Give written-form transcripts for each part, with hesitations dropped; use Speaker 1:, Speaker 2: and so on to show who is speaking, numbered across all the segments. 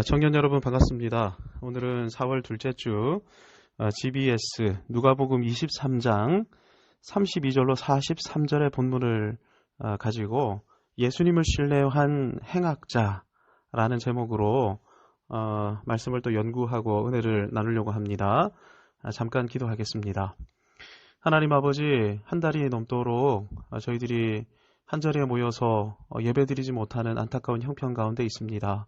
Speaker 1: 청년 여러분 반갑습니다. 오늘은 4월 둘째 주 GBS 누가복음 23장 32절로 43절의 본문을 가지고 예수님을 신뢰한 행악자라는 제목으로 말씀을 또 연구하고 은혜를 나누려고 합니다. 잠깐 기도하겠습니다. 하나님 아버지, 한 달이 넘도록 저희들이 한자리에 모여서 예배드리지 못하는 안타까운 형편 가운데 있습니다.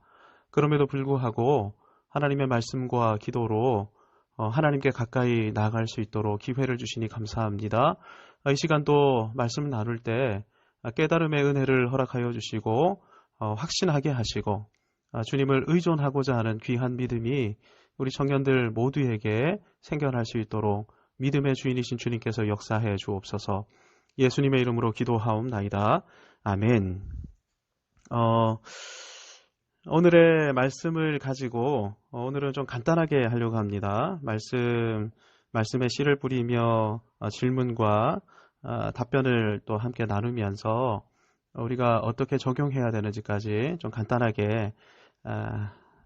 Speaker 1: 그럼에도 불구하고 하나님의 말씀과 기도로 하나님께 가까이 나아갈 수 있도록 기회를 주시니 감사합니다. 이 시간도 말씀을 나눌 때 깨달음의 은혜를 허락하여 주시고 확신하게 하시고 주님을 의존하고자 하는 귀한 믿음이 우리 청년들 모두에게 생겨날 수 있도록 믿음의 주인이신 주님께서 역사해 주옵소서. 예수님의 이름으로 기도하옵나이다. 아멘. 오늘의 말씀을 가지고 오늘은 좀 간단하게 하려고 합니다. 말씀에 씨를 뿌리며 질문과 답변을 또 함께 나누면서 우리가 어떻게 적용해야 되는지까지 좀 간단하게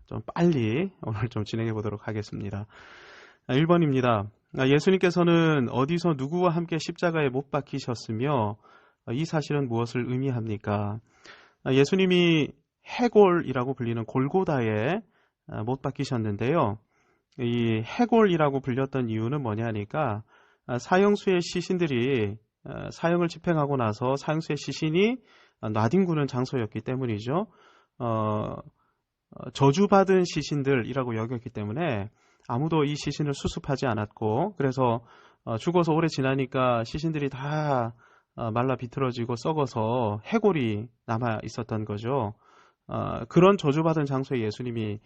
Speaker 1: 좀 빨리 오늘 좀 진행해 보도록 하겠습니다. 1번입니다. 예수님께서는 어디서 누구와 함께 십자가에 못 박히셨으며 이 사실은 무엇을 의미합니까? 예수님이 해골이라고 불리는 골고다에 못 박히셨는데요. 이 해골이라고 불렸던 이유는 뭐냐니까 사형수의 시신들이 사형을 집행하고 나서 사형수의 시신이 나뒹구는 장소였기 때문이죠. 저주받은 시신들이라고 여겼기 때문에 아무도 이 시신을 수습하지 않았고, 그래서 죽어서 오래 지나니까 시신들이 다 말라 비틀어지고 썩어서 해골이 남아 있었던 거죠. 그런 저주받은 장소에 예수님이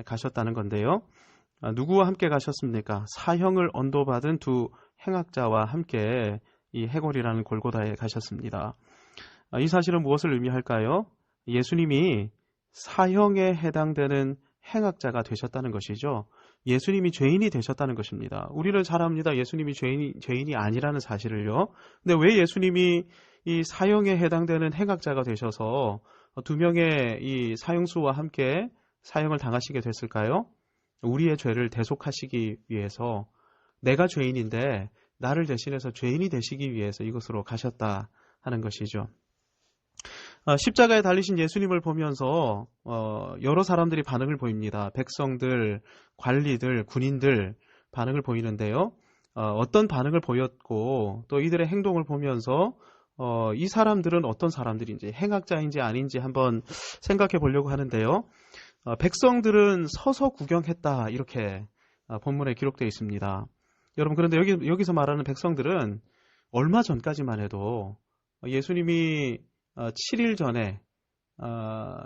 Speaker 1: 가셨다는 건데요. 누구와 함께 가셨습니까? 사형을 언도받은 두 행악자와 함께 이 해골이라는 골고다에 가셨습니다. 이 사실은 무엇을 의미할까요? 예수님이 사형에 해당되는 행악자가 되셨다는 것이죠. 예수님이 죄인이 되셨다는 것입니다. 우리는 잘 압니다. 예수님이 죄인이 아니라는 사실을요. 근데 왜 예수님이 이 사형에 해당되는 행악자가 되셔서 두 명의 이 사형수와 함께 사형을 당하시게 됐을까요? 우리의 죄를 대속하시기 위해서, 내가 죄인인데 나를 대신해서 죄인이 되시기 위해서 이곳으로 가셨다 하는 것이죠. 십자가에 달리신 예수님을 보면서 여러 사람들이 반응을 보입니다. 백성들, 관리들, 군인들 반응을 보이는데요. 어떤 반응을 보였고 또 이들의 행동을 보면서 이 사람들은 어떤 사람들인지, 행악자인지 아닌지 한번 생각해 보려고 하는데요. 백성들은 서서 구경했다, 이렇게 본문에 기록되어 있습니다. 여러분, 그런데 여기서 말하는 백성들은 얼마 전까지만 해도 예수님이 7일 전에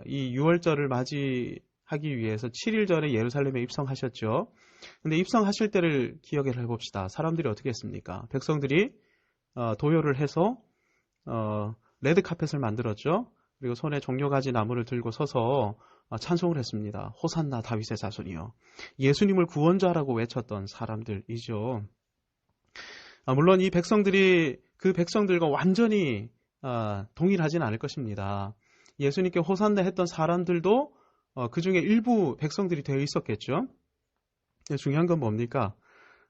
Speaker 1: 이 유월절을 맞이하기 위해서 7일 전에 예루살렘에 입성하셨죠. 근데 입성하실 때를 기억을 해봅시다. 사람들이 어떻게 했습니까? 백성들이 도열을 해서 레드카펫을 만들었죠. 그리고 손에 종려가지 나무를 들고 서서 찬송을 했습니다. 호산나 다윗의 자손이요. 예수님을 구원자라고 외쳤던 사람들이죠. 물론 이 백성들이 그 백성들과 완전히 동일하진 않을 것입니다. 예수님께 호산나 했던 사람들도 그 중에 일부 백성들이 되어 있었겠죠. 중요한 건 뭡니까?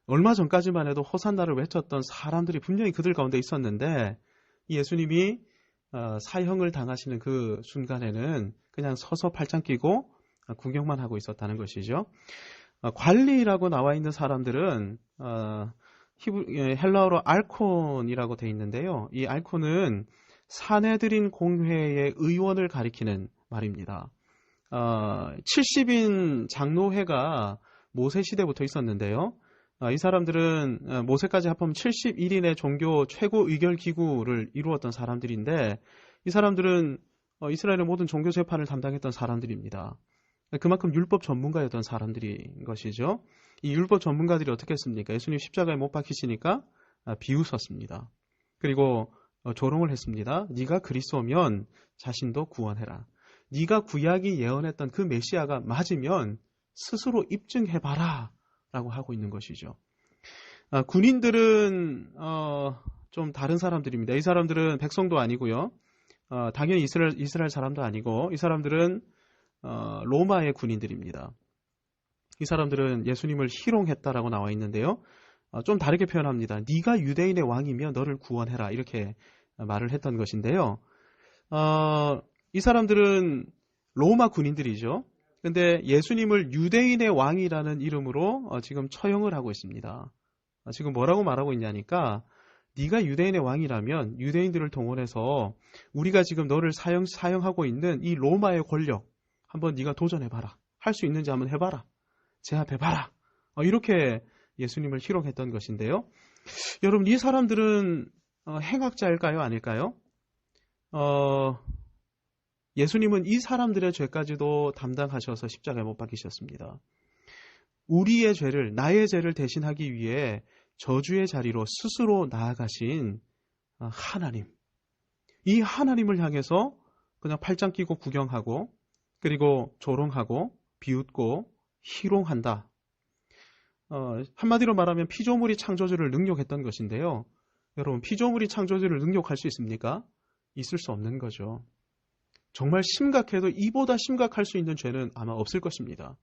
Speaker 1: 얼마 전까지만 해도 호산나를 외쳤던 사람들이 분명히 그들 가운데 있었는데, 예수님이 사형을 당하시는 그 순간에는 그냥 서서 팔짱 끼고 구경만 하고 있었다는 것이죠. 관리라고 나와 있는 사람들은 헬라어로 알콘이라고 되어 있는데요. 이 알콘은 사내들인 공회의 의원을 가리키는 말입니다. 70인 장로회가 모세 시대부터 있었는데요. 이 사람들은 모세까지 합하면 71인의 종교 최고 의결 기구를 이루었던 사람들인데, 이 사람들은 이스라엘의 모든 종교 재판을 담당했던 사람들입니다. 그만큼 율법 전문가였던 사람들인 것이죠. 이 율법 전문가들이 어떻게 했습니까? 예수님 십자가에 못 박히시니까 비웃었습니다. 그리고 조롱을 했습니다. 네가 그리스도면 자신도 구원해라. 네가 구약이 예언했던 그 메시아가 맞으면 스스로 입증해봐라 라고 하고 있는 것이죠. 군인들은 좀 다른 사람들입니다. 이 사람들은 백성도 아니고요. 당연히 이스라엘 사람도 아니고, 이 사람들은 로마의 군인들입니다. 이 사람들은 예수님을 희롱했다라고 나와 있는데요. 좀 다르게 표현합니다. 네가 유대인의 왕이면 너를 구원해라 이렇게 말을 했던 것인데요. 이 사람들은 로마 군인들이죠. 근데 예수님을 유대인의 왕이라는 이름으로 지금 처형을 하고 있습니다. 지금 뭐라고 말하고 있냐니까 네가 유대인의 왕이라면 유대인들을 동원해서 우리가 지금 너를 사형하고 있는 이 로마의 권력 한번 네가 도전해봐라. 할 수 있는지 한번 해봐라. 제압해봐라. 이렇게 예수님을 희롱했던 것인데요. 여러분 이 사람들은 행악자일까요? 아닐까요? 예수님은 이 사람들의 죄까지도 담당하셔서 십자가에 못 박히셨습니다. 우리의 죄를, 나의 죄를 대신하기 위해 저주의 자리로 스스로 나아가신 하나님. 이 하나님을 향해서 그냥 팔짱 끼고 구경하고 그리고 조롱하고 비웃고 희롱한다. 한마디로 말하면 피조물이 창조주를 능욕했던 것인데요. 여러분 피조물이 창조주를 능욕할 수 있습니까? 있을 수 없는 거죠. 정말 심각해도 이보다 심각할 수 있는 죄는 아마 없을 것입니다.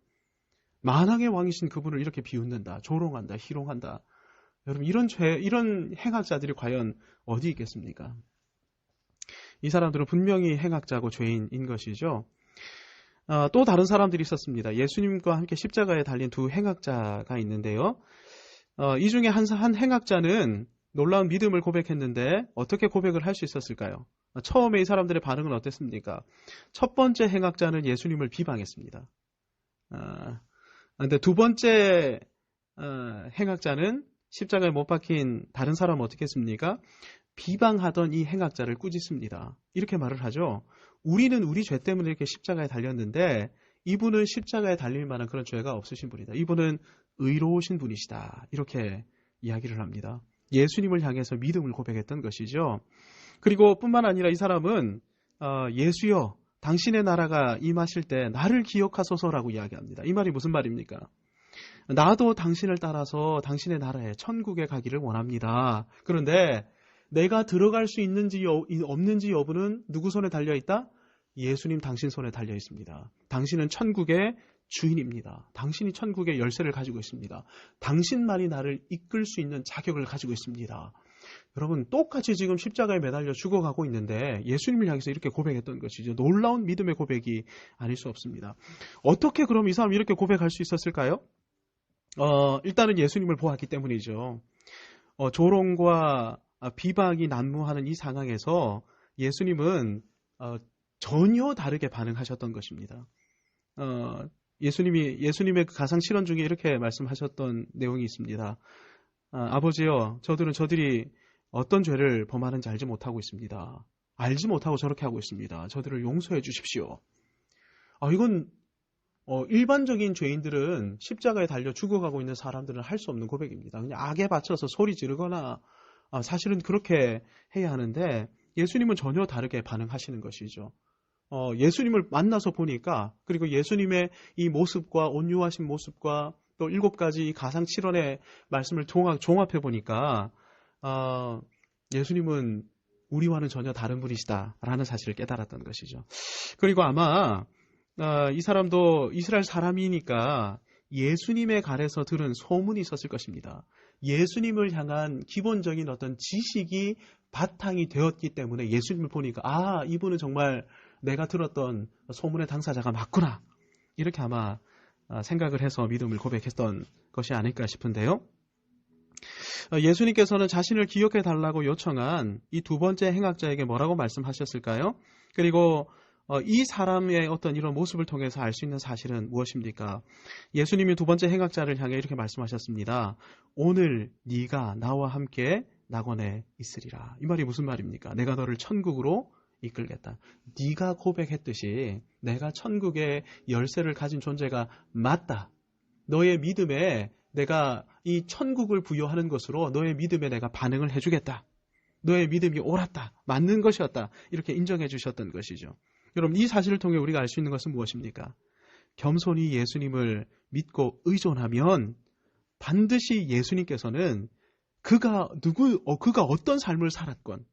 Speaker 1: 만왕의 왕이신 그분을 이렇게 비웃는다, 조롱한다, 희롱한다. 여러분 이런 행악자들이 과연 어디 있겠습니까? 이 사람들은 분명히 행악자고 죄인인 것이죠. 또 다른 사람들이 있었습니다. 예수님과 함께 십자가에 달린 두 행악자가 있는데요. 이 중에 한 행악자는 놀라운 믿음을 고백했는데 어떻게 고백을 할 수 있었을까요? 처음에 이 사람들의 반응은 어땠습니까? 첫 번째 행악자는 예수님을 비방했습니다. 근데 두 번째 행악자는 십자가에 못 박힌 다른 사람은 어떻게 했습니까? 비방하던 이 행악자를 꾸짖습니다. 이렇게 말을 하죠. 우리는 우리 죄 때문에 이렇게 십자가에 달렸는데 이분은 십자가에 달릴 만한 그런 죄가 없으신 분이다. 이분은 의로우신 분이시다. 이렇게 이야기를 합니다. 예수님을 향해서 믿음을 고백했던 것이죠. 그리고 뿐만 아니라 이 사람은 예수여 당신의 나라가 임하실 때 나를 기억하소서라고 이야기합니다. 이 말이 무슨 말입니까? 나도 당신을 따라서 당신의 나라에 천국에 가기를 원합니다. 그런데 내가 들어갈 수 있는지 없는지 여부는 누구 손에 달려있다? 예수님 당신 손에 달려 있습니다. 당신은 천국의 주인입니다. 당신이 천국의 열쇠를 가지고 있습니다. 당신만이 나를 이끌 수 있는 자격을 가지고 있습니다. 여러분 똑같이 지금 십자가에 매달려 죽어가고 있는데 예수님을 향해서 이렇게 고백했던 것이죠. 놀라운 믿음의 고백이 아닐 수 없습니다. 어떻게 그럼 이 사람이 이렇게 고백할 수 있었을까요? 일단은 예수님을 보았기 때문이죠. 조롱과 비방이 난무하는 이 상황에서 예수님은 전혀 다르게 반응하셨던 것입니다. 예수님의 그 가상 실언 중에 이렇게 말씀하셨던 내용이 있습니다. 아버지여, 저들이 어떤 죄를 범하는지 알지 못하고 있습니다. 알지 못하고 저렇게 하고 있습니다. 저들을 용서해 주십시오. 이건 일반적인 죄인들은 십자가에 달려 죽어가고 있는 사람들은 할 수 없는 고백입니다. 그냥 악에 받쳐서 소리 지르거나 사실은 그렇게 해야 하는데 예수님은 전혀 다르게 반응하시는 것이죠. 예수님을 만나서 보니까 그리고 예수님의 이 모습과 온유하신 모습과 또 7가지 가상 7원의 말씀을 종합해 보니까 예수님은 우리와는 전혀 다른 분이시다라는 사실을 깨달았던 것이죠. 그리고 아마 이 사람도 이스라엘 사람이니까 예수님의 갈에서 들은 소문이 있었을 것입니다. 예수님을 향한 기본적인 어떤 지식이 바탕이 되었기 때문에 예수님을 보니까 이분은 정말 내가 들었던 소문의 당사자가 맞구나. 이렇게 아마 생각을 해서 믿음을 고백했던 것이 아닐까 싶은데요. 예수님께서는 자신을 기억해 달라고 요청한 이 두 번째 행악자에게 뭐라고 말씀하셨을까요? 그리고 이 사람의 어떤 이런 모습을 통해서 알 수 있는 사실은 무엇입니까? 예수님이 두 번째 행악자를 향해 이렇게 말씀하셨습니다. 오늘 네가 나와 함께 낙원에 있으리라. 이 말이 무슨 말입니까? 내가 너를 천국으로 이끌겠다. 네가 고백했듯이 내가 천국의 열쇠를 가진 존재가 맞다. 너의 믿음에 내가 이 천국을 부여하는 것으로 너의 믿음에 내가 반응을 해주겠다. 너의 믿음이 옳았다. 맞는 것이었다. 이렇게 인정해 주셨던 것이죠. 여러분 이 사실을 통해 우리가 알 수 있는 것은 무엇입니까? 겸손히 예수님을 믿고 의존하면 반드시 예수님께서는 그가 어떤 삶을 살았건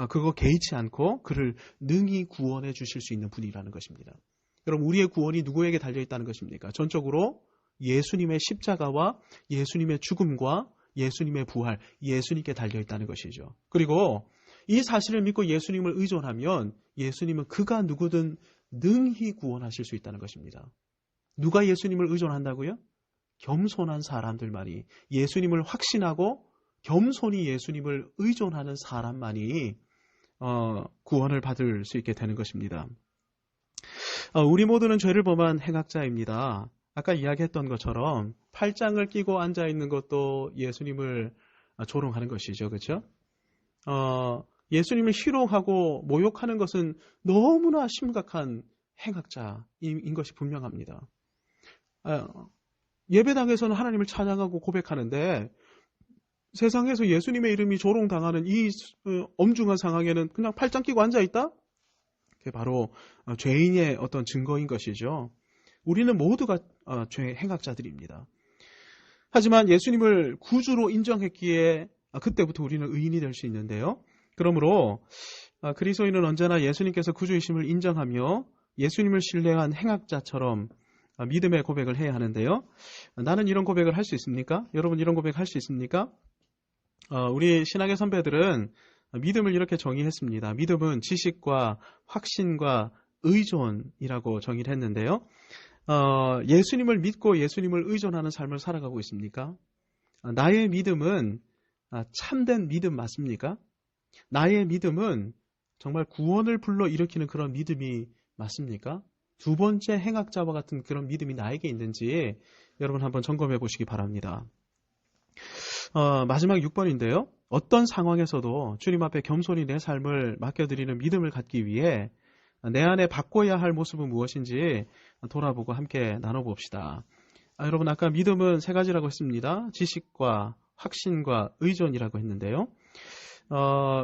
Speaker 1: 그거 개의치 않고 그를 능히 구원해 주실 수 있는 분이라는 것입니다. 그럼 우리의 구원이 누구에게 달려있다는 것입니까? 전적으로 예수님의 십자가와 예수님의 죽음과 예수님의 부활, 예수님께 달려있다는 것이죠. 그리고 이 사실을 믿고 예수님을 의존하면 예수님은 그가 누구든 능히 구원하실 수 있다는 것입니다. 누가 예수님을 의존한다고요? 겸손한 사람들만이, 예수님을 확신하고 겸손히 예수님을 의존하는 사람만이 구원을 받을 수 있게 되는 것입니다. 우리 모두는 죄를 범한 행악자입니다. 아까 이야기했던 것처럼 팔짱을 끼고 앉아있는 것도 예수님을 조롱하는 것이죠. 그렇죠? 예수님을 희롱하고 모욕하는 것은 너무나 심각한 행악자인 것이 분명합니다. 예배당에서는 하나님을 찬양하고 고백하는데 세상에서 예수님의 이름이 조롱당하는 이 엄중한 상황에는 그냥 팔짱 끼고 앉아있다? 그게 바로 죄인의 어떤 증거인 것이죠. 우리는 모두가 죄 행악자들입니다. 하지만 예수님을 구주로 인정했기에 그때부터 우리는 의인이 될 수 있는데요. 그러므로 그리스도인은 언제나 예수님께서 구주이심을 인정하며 예수님을 신뢰한 행악자처럼 믿음의 고백을 해야 하는데요. 나는 이런 고백을 할 수 있습니까? 여러분 이런 고백 할 수 있습니까? 우리 신학의 선배들은 믿음을 이렇게 정의했습니다. 믿음은 지식과 확신과 의존이라고 정의를 했는데요. 예수님을 믿고 예수님을 의존하는 삶을 살아가고 있습니까? 나의 믿음은 참된 믿음 맞습니까? 나의 믿음은 정말 구원을 불러일으키는 그런 믿음이 맞습니까? 두 번째 행악자와 같은 그런 믿음이 나에게 있는지 여러분 한번 점검해 보시기 바랍니다. 마지막 6번인데요. 어떤 상황에서도 주님 앞에 겸손히 내 삶을 맡겨드리는 믿음을 갖기 위해 내 안에 바꿔야 할 모습은 무엇인지 돌아보고 함께 나눠봅시다. 여러분 아까 믿음은 세 가지라고 했습니다. 지식과 확신과 의존이라고 했는데요.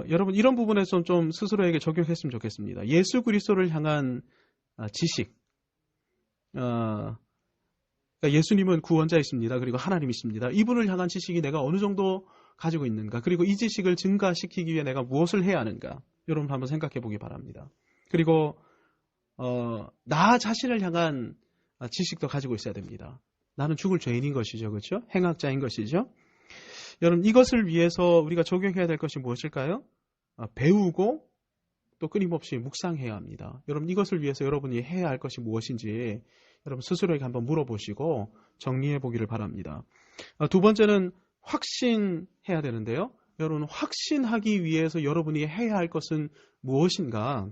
Speaker 1: 여러분 이런 부분에서 좀 스스로에게 적용했으면 좋겠습니다. 예수 그리스도를 향한 지식. 그러니까 예수님은 구원자이십니다. 그리고 하나님이십니다. 이분을 향한 지식이 내가 어느 정도 가지고 있는가? 그리고 이 지식을 증가시키기 위해 내가 무엇을 해야 하는가? 여러분 한번 생각해 보기 바랍니다. 그리고 나 자신을 향한 지식도 가지고 있어야 됩니다. 나는 죽을 죄인인 것이죠. 그렇죠? 행악자인 것이죠. 여러분 이것을 위해서 우리가 적용해야 될 것이 무엇일까요? 배우고 또 끊임없이 묵상해야 합니다. 여러분 이것을 위해서 여러분이 해야 할 것이 무엇인지 여러분 스스로에게 한번 물어보시고 정리해 보기를 바랍니다. 두 번째는 확신해야 되는데요. 여러분 확신하기 위해서 여러분이 해야 할 것은 무엇인가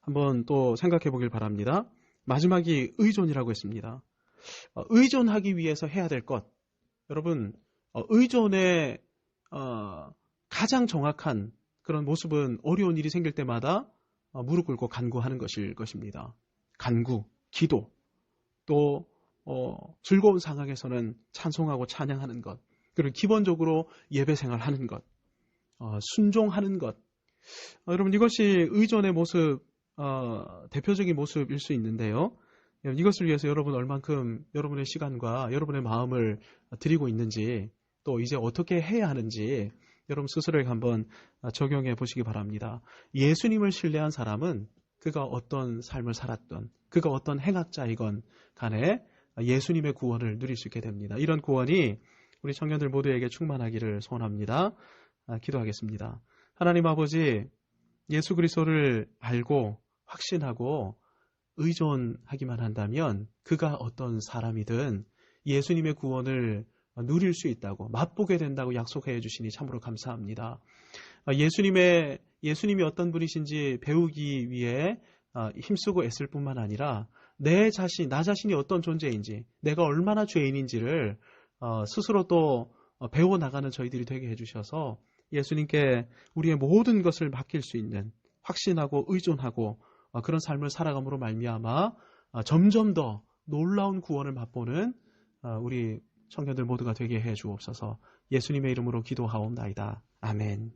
Speaker 1: 한번 또 생각해 보길 바랍니다. 마지막이 의존이라고 했습니다. 의존하기 위해서 해야 될 것. 여러분 의존의 가장 정확한 그런 모습은 어려운 일이 생길 때마다 무릎 꿇고 간구하는 것일 것입니다. 간구, 기도, 또 즐거운 상황에서는 찬송하고 찬양하는 것, 그리고 기본적으로 예배 생활하는 것, 순종하는 것. 여러분 이것이 의존의 모습, 대표적인 모습일 수 있는데요. 이것을 위해서 여러분 얼만큼 여러분의 시간과 여러분의 마음을 드리고 있는지 또 이제 어떻게 해야 하는지 여러분 스스로에게 한번 적용해 보시기 바랍니다. 예수님을 신뢰한 사람은 그가 어떤 삶을 살았던 그가 어떤 행악자이건 간에 예수님의 구원을 누릴 수 있게 됩니다. 이런 구원이 우리 청년들 모두에게 충만하기를 소원합니다. 기도하겠습니다. 하나님 아버지, 예수 그리스도를 알고 확신하고 의존하기만 한다면 그가 어떤 사람이든 예수님의 구원을 누릴 수 있다고 맛보게 된다고 약속해 주시니 참으로 감사합니다. 예수님이 어떤 분이신지 배우기 위해 힘쓰고 애쓸 뿐만 아니라 나 자신이 어떤 존재인지 내가 얼마나 죄인인지를 스스로 또 배워나가는 저희들이 되게 해주셔서 예수님께 우리의 모든 것을 맡길 수 있는 확신하고 의존하고 그런 삶을 살아감으로 말미암아 점점 더 놀라운 구원을 맛보는 우리 청년들 모두가 되게 해 주옵소서. 예수님의 이름으로 기도하옵나이다. 아멘.